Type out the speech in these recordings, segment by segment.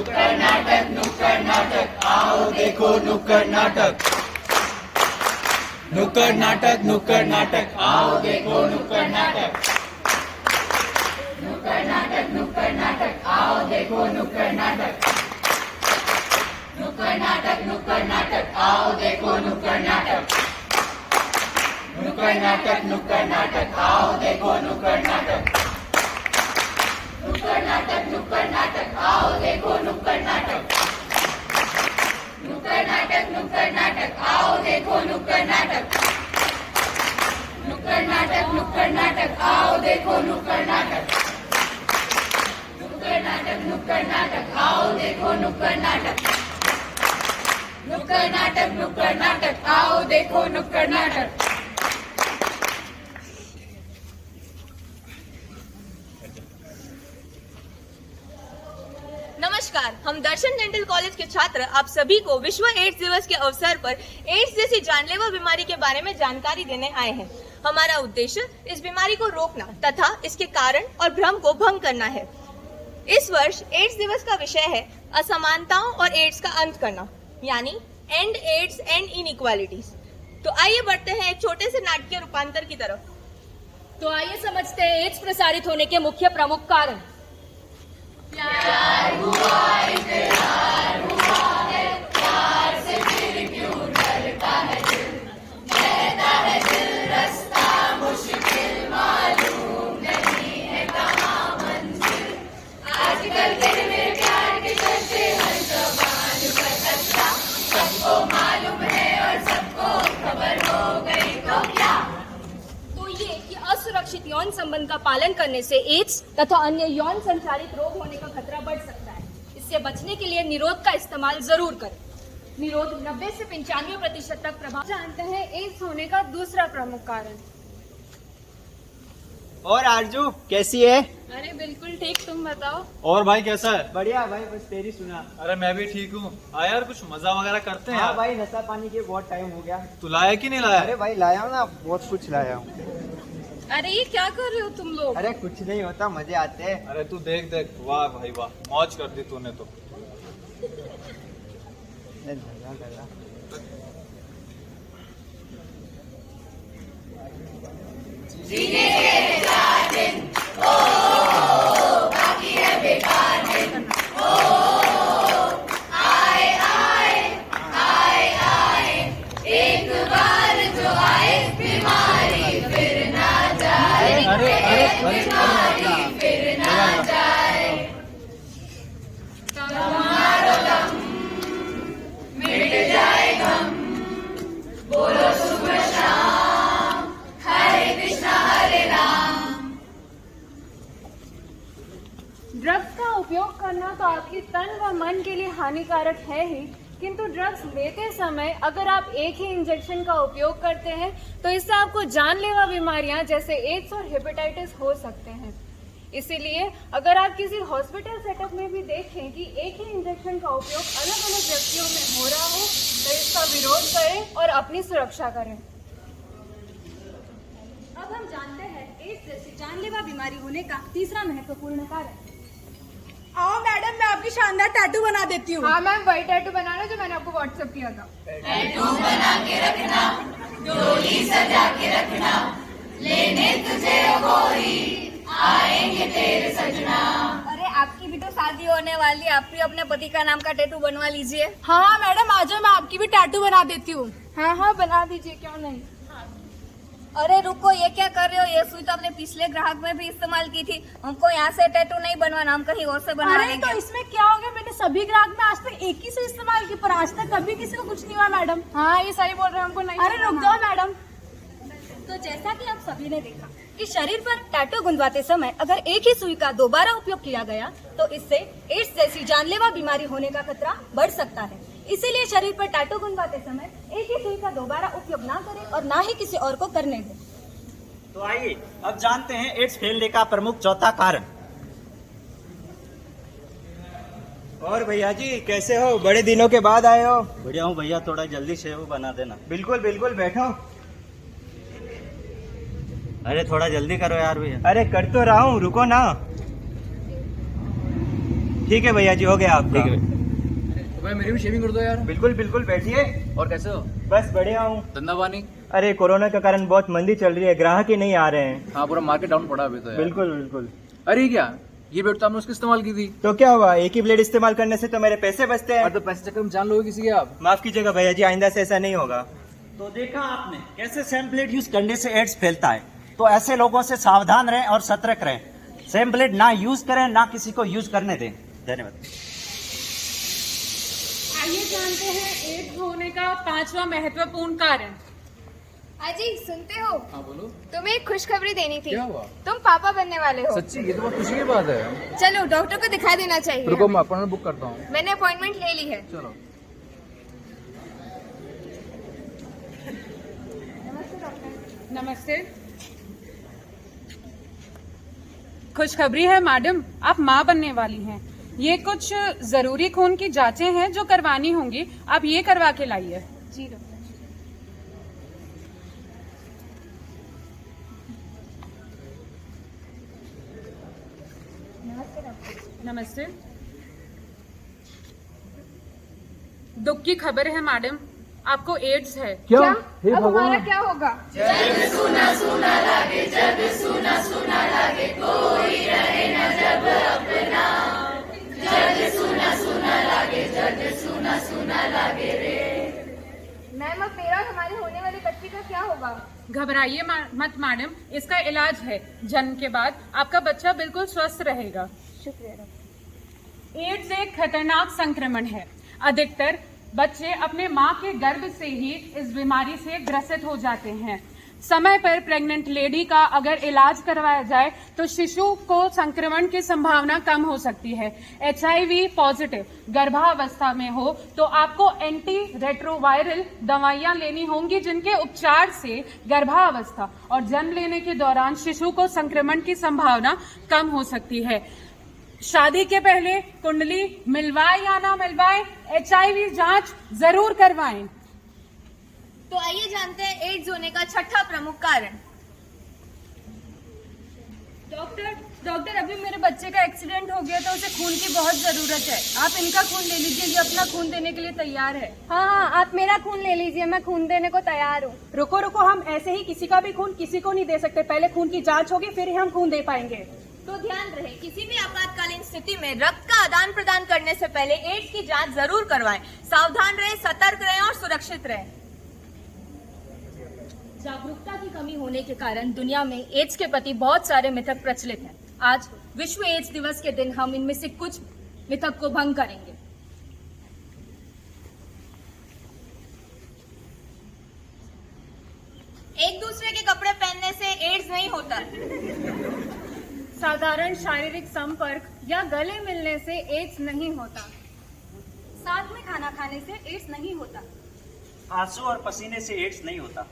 नुक्कड़ नाटक, नुक्कड़ नाटक, आओ देखो नुक्कड़ नाटक। नुक्कड़ नाटक, नुक्कड़ नाटक, आओ देखो नुक्कड़ नाटक। नुक्कड़ नाटक, नुक्कड़ नाटक, आओ देखो नुक्कड़ नाटक। नुक्कड़ नाटक, नुक्कड़ नाटक, आओ देखो नुक्कड़ नाटक। नुक्कड़ नाटक, नुक्कड़ नाटक, आओ देखो नुक्कड़ नाटक। नुक्कड़ नाटक, नुक्कड़ नाटक, आओ देखो नुक्कड़ नाटक। नुक्कड़ नाटक, नुक्कड़ नाटक, आओ देखो नुक्कड़ नाटक। नुक्कड़ नाटक, नुक्कड़ नाटक, आओ देखो नुक्कड़ नाटक। नुक्कड़ नाटक, नुक्कड़ नाटक, आओ देखो नुक्कड़ नाटक। नुक्कड़ नाटक, नुक्कड़ नाटक, आओ देखो नुक्कड़ नाटक। नमस्कार, हम दर्शन डेंटल कॉलेज के छात्र आप सभी को विश्व एड्स दिवस के अवसर पर एड्स जैसी जानलेवा बीमारी के बारे में जानकारी देने आए हैं। हमारा उद्देश्य इस बीमारी को रोकना तथा इसके कारण और भ्रम को भंग करना है। इस वर्ष एड्स दिवस का विषय है असमानताओं और एड्स का अंत करना, यानी एंड एड्स एंड इनइक्वालिटीज। तो आइए बढ़ते हैं एक छोटे से नाटकीय रूपांतर की तरफ। तो आइए समझते हैं एड्स प्रसारित होने के मुख्य प्रमुख कारण। प्यार हुआ, इकरार हुआ है, प्यार से फिर क्यों डरता है दिल, कहता है दिल रास्ता मुश्किल, मालूम नहीं है कहाँ मंजिल। आजकल दिन में प्यार के चर्चे हर ज़बान पर चर्चा, सबको मालूम है और सबको खबर हो गई तो क्या। तो ये कि असुरक्षित यौन संबंध का पालन करने से एड्स तथा अन्य यौन संचारित रोग होने का खतरा बढ़ सकता है। इससे बचने के लिए निरोध का इस्तेमाल जरूर करें। निरोध 90 से 95% तक प्रभाव। जानते हैं एड्स होने का दूसरा प्रमुख कारण। और आरजू कैसी है? अरे बिल्कुल ठीक, तुम बताओ। और भाई कैसा है? बढ़िया भाई, बस तेरी सुना। अरे मैं भी ठीक हूँ। यार कुछ मजा वगैरह करते हैं हाँ यार। भाई, नशा पानी के बहुत टाइम हो गया। तू लाया कि नहीं लाया? अरे भाई लाया हूँ ना, बहुत कुछ लाया हूँ। अरे ये क्या कर रहे हो तुम लोग? अरे कुछ नहीं होता, मजे आते हैं। अरे तू देख देख, वाह भाई वाह, मौज कर दी तूने तो। ड्रग्स का उपयोग करना तो आपकी तन व मन के लिए हानिकारक है ही, किंतु ड्रग्स लेते समय अगर आप एक ही इंजेक्शन का उपयोग करते हैं तो इससे आपको जानलेवा बीमारियां जैसे एड्स और हेपेटाइटिस हो सकते हैं। इसीलिए अगर आप किसी हॉस्पिटल सेटअप में भी देखें कि एक ही इंजेक्शन का उपयोग अलग अलग व्यक्तियों में हो रहा हो तो इसका विरोध करें और अपनी सुरक्षा करें। अब हम जानते हैं एड्स जैसी जानलेवा बीमारी होने का तीसरा महत्वपूर्ण कारण। आओ मैडम, मैं आपकी शानदार टैटू बना देती हूँ। हाँ मैम, वही टैटू बनाना जो मैंने आपको व्हाट्सएप किया था। टैटू बना के रखना, डोली सजा के रखना, लेने तुझे ओ गोरी, आएंगे तेरे सजना। अरे आपकी भी तो शादी होने वाली है, आप भी अपने पति का नाम का टैटू बनवा लीजिए। हाँ मैडम, आ जाओ, मैं आपकी भी टैटू बना देती हूँ। हाँ हाँ बना दीजिए, क्यों नहीं। अरे रुको, ये क्या कर रहे हो? ये सुई तो अपने पिछले ग्राहक में भी इस्तेमाल की थी। हमको यहाँ से टैटू नहीं बनवाना, हम कहीं और से बनवा अरे लेंगे। तो इसमें क्या हो गया, मैंने सभी ग्राहक में आज तक एक ही से इस्तेमाल की, पर आज तक कभी किसी को कुछ नहीं हुआ मैडम। हाँ ये सही बोल रहे हैं, हमको नहीं। अरे रुक जाओ मैडम। तो जैसा कि आप सभी ने देखा कि शरीर पर टैटू गुंदवाते समय अगर एक ही सुई का दोबारा उपयोग किया गया तो इससे एड्स जैसी जानलेवा बीमारी होने का खतरा बढ़ सकता है। इसीलिए शरीर पर टैटू गुंदवाते समय एक ही सुई का दोबारा उपयोग ना करें और ना ही किसी और को करने दें। तो आइए अब जानते हैं एड्स फैलने का प्रमुख चौथा कारण। और भैया जी कैसे हो? बड़े दिनों के बाद आए हो। बढ़िया हूँ भैया, थोड़ा जल्दी शेव बना देना। बिल्कुल बिल्कुल, बैठो। अरे थोड़ा जल्दी करो यार भैया। अरे कर तो रहा हूँ, रुको ना। ठीक है भैया जी, हो गया आपका। तो भाई मेरी भी शेविंग कर दो यार। बिल्कुल बिल्कुल, बैठिए। और कैसे हो? बस बढ़िया हूँ। धंधा पानी? अरे कोरोना के कारण बहुत मंदी चल रही है, ग्राहक ही नहीं आ रहे हैं। हाँ, पूरा मार्केट डाउन पड़ा अभी तो यार। बिल्कुल बिल्कुल। अरे क्या, ये ब्लेड तो हमने उसकी इस्तेमाल की थी। तो क्या हुआ, एक ही ब्लेड इस्तेमाल करने से तो मेरे पैसे बचते हैं। और तो पैसे चक्कर में जान लोगे किसी के आप। माफ कीजिएगा भैया जी, आइंदा से ऐसा नहीं होगा। तो देखा आपने कैसे सेम ब्लेड यूज करने से एड्स फैलता है। तो ऐसे लोगों से सावधान रहें और सतर्क रहें। सेम ब्लेड ना यूज करें, ना किसी को यूज करने दें। धन्यवाद। आइए जानते हैं एड्स होने का 5वां महत्वपूर्ण कारण। अजी सुनते हो, हाँ बोलो। तुम्हें एक खुशखबरी देनी थी। क्या हुआ? तुम पापा बनने वाले हो। सच्ची? ये तो बहुत खुशी की बात है। चलो डॉक्टर को दिखा देना चाहिए। रुको, मैं अपॉइंटमेंट बुक करता हूँ। मैंने अपॉइंटमेंट ले ली है। चलो। नमस्ते। खुशखबरी है मैडम, आप माँ बनने वाली हैं। ये कुछ जरूरी खून की जांचें हैं जो करवानी होंगी, आप ये करवा के लाइए। जी डॉक्टर। नमस्ते। दुख की खबर है मैडम, आपको एड्स है। क्या? अब हमारा क्या होगा? मैम, अब मेरा और हमारे होने वाले बच्चे का क्या होगा? घबराइए मत मैडम, इसका इलाज है। जन्म के बाद आपका बच्चा बिल्कुल स्वस्थ रहेगा। शुक्रिया डॉक्टर। एड्स एक खतरनाक संक्रमण है। अधिकतर बच्चे अपने माँ के गर्भ से ही इस बीमारी से ग्रसित हो जाते हैं। समय पर प्रेग्नेंट लेडी का अगर इलाज करवाया जाए तो शिशु को संक्रमण की संभावना कम हो सकती है। HIV पॉजिटिव गर्भावस्था में हो तो आपको एंटी रेट्रोवायरल दवाइयां लेनी होंगी, जिनके उपचार से गर्भावस्था और जन्म लेने के दौरान शिशु को संक्रमण की संभावना कम हो सकती है। शादी के पहले कुंडली मिलवाए या ना मिलवाए, HIV जांच जरूर करवाएं। तो आइए जानते हैं एड्स होने का 6ठा प्रमुख कारण। डॉक्टर अभी मेरे बच्चे का एक्सीडेंट हो गया, तो उसे खून की बहुत जरूरत है। आप इनका खून ले लीजिए, ये अपना खून देने के लिए तैयार है। हाँ, आप मेरा खून ले लीजिए, मैं खून देने को तैयार हूँ। रुको, हम ऐसे ही किसी का भी खून किसी को नहीं दे सकते। पहले खून की जांच होगी, फिर ही हम खून दे पाएंगे। तो ध्यान रहे, किसी भी आपातकालीन स्थिति में रक्त का आदान प्रदान करने से पहले एड्स की जांच जरूर करवाएं। सावधान रहें, सतर्क रहें और सुरक्षित रहें। जागरूकता की कमी होने के कारण दुनिया में एड्स के प्रति बहुत सारे मिथक प्रचलित हैं। आज विश्व एड्स दिवस के दिन हम इनमें से कुछ मिथक को भंग करेंगे। एक दूसरे के कपड़े पहनने से एड्स नहीं होता। साधारण शारीरिक संपर्क या गले मिलने से एड्स नहीं होता। साथ में खाना खाने से एड्स नहीं होता। आंसू और पसीने से एड्स नहीं होता।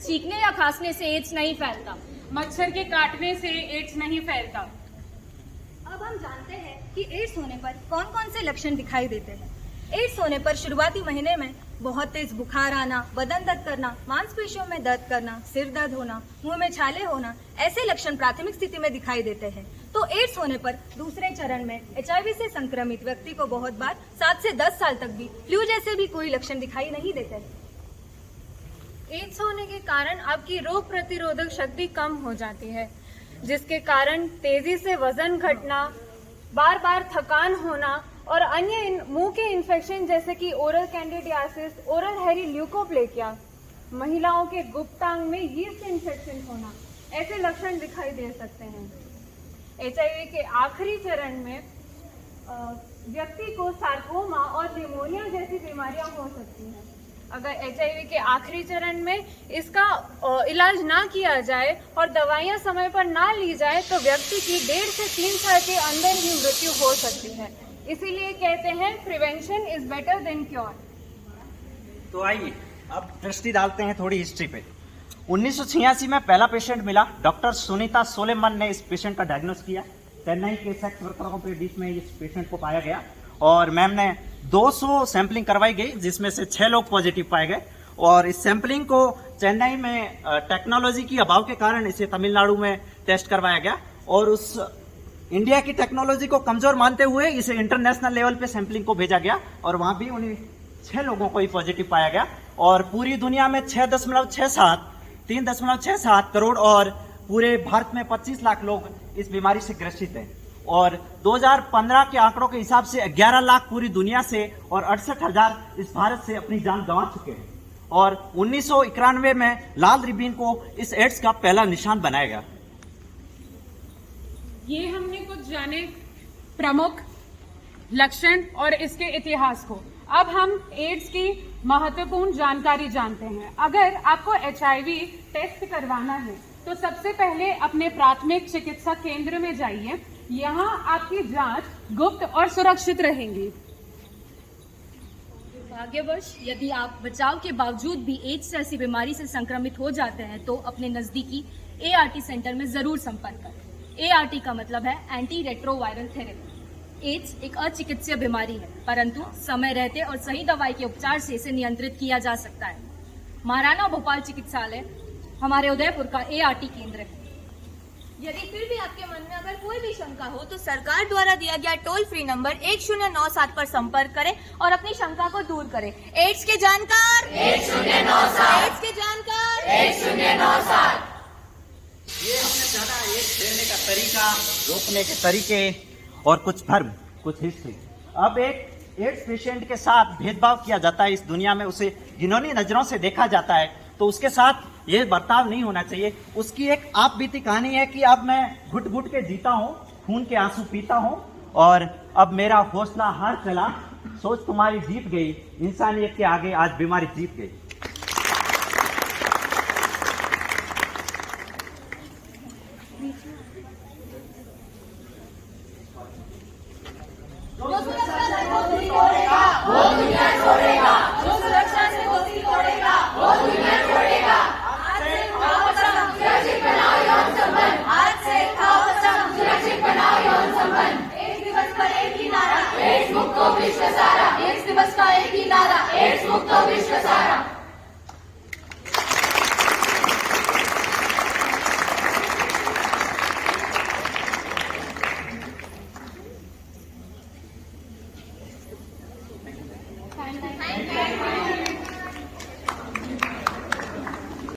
छींकने या खांसने से एड्स नहीं फैलता। मच्छर के काटने से एड्स नहीं फैलता। अब हम जानते हैं कि एड्स होने पर कौन कौन से लक्षण दिखाई देते हैं। एड्स होने पर शुरुआती महीने में बहुत तेज बुखार आना, बदन दर्द करना, मांसपेशियों में दर्द करना, सिर दर्द होना, मुंह में छाले होना, ऐसे लक्षण प्राथमिक स्थिति में दिखाई देते हैं। तो एड्स होने पर दूसरे चरण में HIV से संक्रमित व्यक्ति को बहुत बार 7 से 10 साल तक भी फ्लू जैसे भी कोई लक्षण दिखाई नहीं देते। एड्स होने के कारण आपकी रोग प्रतिरोधक शक्ति कम हो जाती है, जिसके कारण तेजी से वजन घटना, बार बार थकान होना और अन्य मुंह के इन्फेक्शन जैसे कि ओरल कैंडिडियासिस, ओरल हेरी ल्यूकोप्लेकिया, महिलाओं के गुप्तांग में यीस्ट इन्फेक्शन होना, ऐसे लक्षण दिखाई दे सकते हैं। HIV के आखिरी चरण में व्यक्ति को सार्कोमा और निमोनिया जैसी बीमारियां हो सकती हैं। अगर HIV के आखिरी चरण में इसका इलाज ना किया जाए और दवाइयां समय पर ना ली जाए तो व्यक्ति की 1.5 से 3 साल के अंदर ही मृत्यु हो सकती है। इसीलिए कहते हैं prevention is better than cure. तो आइए अब दृष्टि डालते हैं थोड़ी हिस्ट्री पे। 1986 में पहला पेशेंट मिला। डॉक्टर सुनीता सोलेमन ने इस पेशेंट का डायग्नोस किया। चेन्नई के सेक्स वर्करों के बीच में इस पेशेंट को पाया गया और मैम ने 200 सैंपलिंग करवाई गई, जिसमें से 6 लोग पॉजिटिव पाए गए। और इस सैंपलिंग को चेन्नई में टेक्नोलॉजी की अभाव के कारण इसे तमिलनाडु में टेस्ट करवाया गया और उस इंडिया की टेक्नोलॉजी को कमजोर मानते हुए इसे इंटरनेशनल लेवल पे सैंपलिंग को भेजा गया और वहां भी उन्हें 6 लोगों को ही पॉजिटिव पाया गया और पूरी दुनिया में 3.67 करोड़ और पूरे भारत में 25 लाख लोग इस बीमारी से ग्रसित हैं और 2015 के आंकड़ों के हिसाब से 11 लाख पूरी दुनिया से और 68,000 इस भारत से अपनी जान गंवा चुके हैं और 1991 में लाल रिबन को इस एड्स का पहला निशान बनाया गया। ये हमने कुछ जाने प्रमुख लक्षण और इसके इतिहास को। अब हम एड्स की महत्वपूर्ण जानकारी जानते हैं। अगर आपको HIV टेस्ट करवाना है तो सबसे पहले अपने प्राथमिक चिकित्सा केंद्र में जाइए। यहाँ आपकी जांच गुप्त और सुरक्षित रहेगी। दुर्भाग्यवश यदि आप बचाव के बावजूद भी एड्स जैसी बीमारी से संक्रमित हो जाते हैं तो अपने नजदीकी ART सेंटर में जरूर संपर्क करें। ART का मतलब है एंटी रेट्रोवायरल थेरेपी। एड्स एक अचिकित्सीय बीमारी है, परंतु समय रहते और सही दवाई के उपचार से इसे नियंत्रित किया जा सकता है। महाराणा भोपाल चिकित्सालय हमारे उदयपुर का ART केंद्र है। यदि फिर भी आपके मन में अगर कोई भी शंका हो तो सरकार द्वारा दिया गया टोल फ्री नंबर 1097 पर संपर्क करें और अपनी शंका को दूर करें। एड्स के जानकार 1097, एड्स के जानकार 1097। ये हमने जाना एड्स फैलने का तरीका, रोकने के तरीके और कुछ भ्रम, कुछ हिस्ट्री। अब एक एड्स पेशेंट के साथ भेदभाव किया जाता है इस दुनिया में, उसे घिनौनी नजरों से देखा जाता है, तो उसके साथ ये बर्ताव नहीं होना चाहिए। उसकी एक आप बीती कहानी है कि अब मैं घुट घुट के जीता हूँ, खून के आंसू पीता हूँ और अब मेरा हौसला हार चला, सोच तुम्हारी जीत गई, इंसानियत के आगे आज बीमारी जीत गई। जो सुरक्षा से दोस्ती तोड़ेगा वो दुनिया छोड़ेगा, जो सुरक्षा से दोस्ती तोड़ेगा वो दुनिया छोड़ेगा। आज से खाओ कसम, सुरक्षित बनाओ यौन संबंध, आज से खाओ कसम, सुरक्षित बनाओ यौन संबंध। एड्स दिवस पर एक ही नारा, एड्स मुक्त हो विश्व सारा। एड्स दिवस का एक ही नारा, एड्स मुक्त हो विश्व सारा।